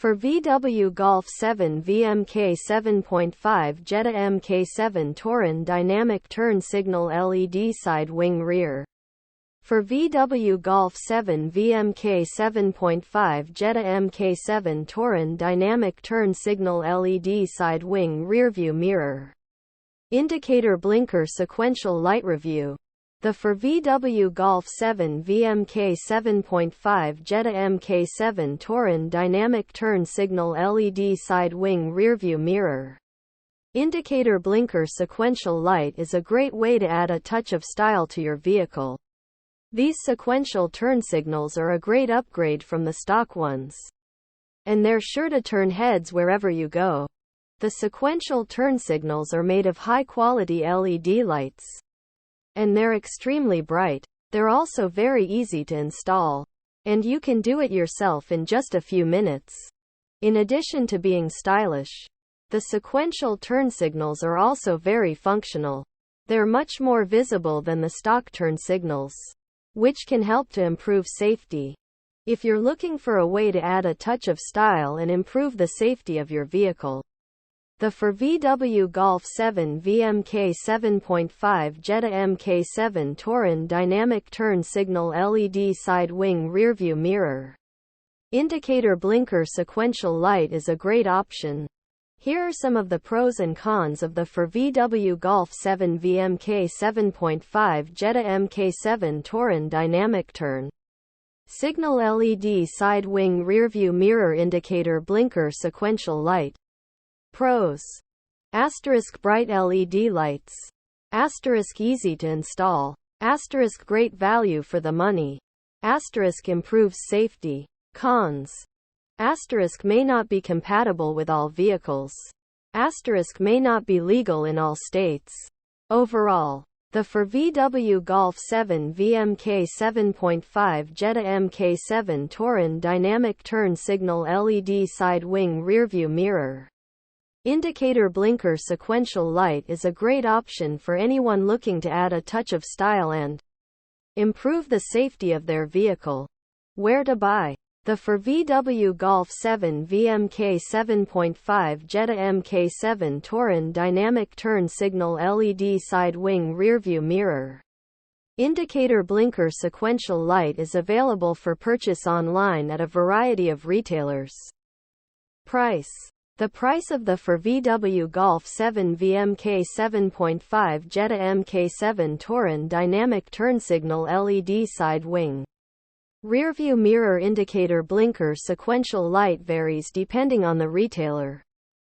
For VW Golf 7 VMK 7.5 JETTA MK7 Touran Dynamic Turn Signal LED Side Wing Rear. For VW Golf 7 VMK 7.5 JETTA MK7 Touran Dynamic Turn Signal LED Side Wing Rearview Mirror. Indicator Blinker Sequential Light Review. The for VW Golf 7 VMK 7.5 JETTA MK7 Touran Dynamic Turn Signal LED Side Wing Rearview Mirror. Indicator Blinker Sequential Light is a great way to add a touch of style to your vehicle. These sequential turn signals are a great upgrade from the stock ones. And they're sure to turn heads wherever you go. The sequential turn signals are made of high-quality LED lights. And they're extremely bright. They're also very easy to install. And you can do it yourself in just a few minutes. In addition to being stylish, the sequential turn signals are also very functional. They're much more visible than the stock turn signals, which can help to improve safety. If you're looking for a way to add a touch of style and improve the safety of your vehicle, the for VW Golf 7 VMK 7.5 JETTA MK7 Touran Dynamic Turn Signal LED Side Wing Rearview Mirror. Indicator Blinker Sequential Light is a great option. Here are some of the pros and cons of the for VW Golf 7 VMK 7.5 JETTA MK7 Touran Dynamic Turn Signal LED Side Wing Rearview Mirror. Indicator Blinker Sequential Light. Pros. Asterisk bright LED lights. Asterisk easy to install. Asterisk great value for the money. Asterisk improves safety. Cons. Asterisk may not be compatible with all vehicles. Asterisk may not be legal in all states. Overall, the for VW Golf 7 VMK 7.5 JETTA MK7 Touran Dynamic Turn Signal LED Side Wing Rearview Mirror. Indicator Blinker Sequential Light is a great option for anyone looking to add a touch of style and improve the safety of their vehicle. Where to buy? The for VW Golf 7 VMK 7.5 JETTA MK7 Touran Dynamic Turn Signal LED Side Wing Rearview Mirror. Indicator Blinker Sequential Light is available for purchase online at a variety of retailers. Price. The price of the for VW Golf 7 VMK 7.5 JETTA MK7 Touran Dynamic Turn Signal LED Side Wing Rearview Mirror Indicator Blinker Sequential Light varies depending on the retailer.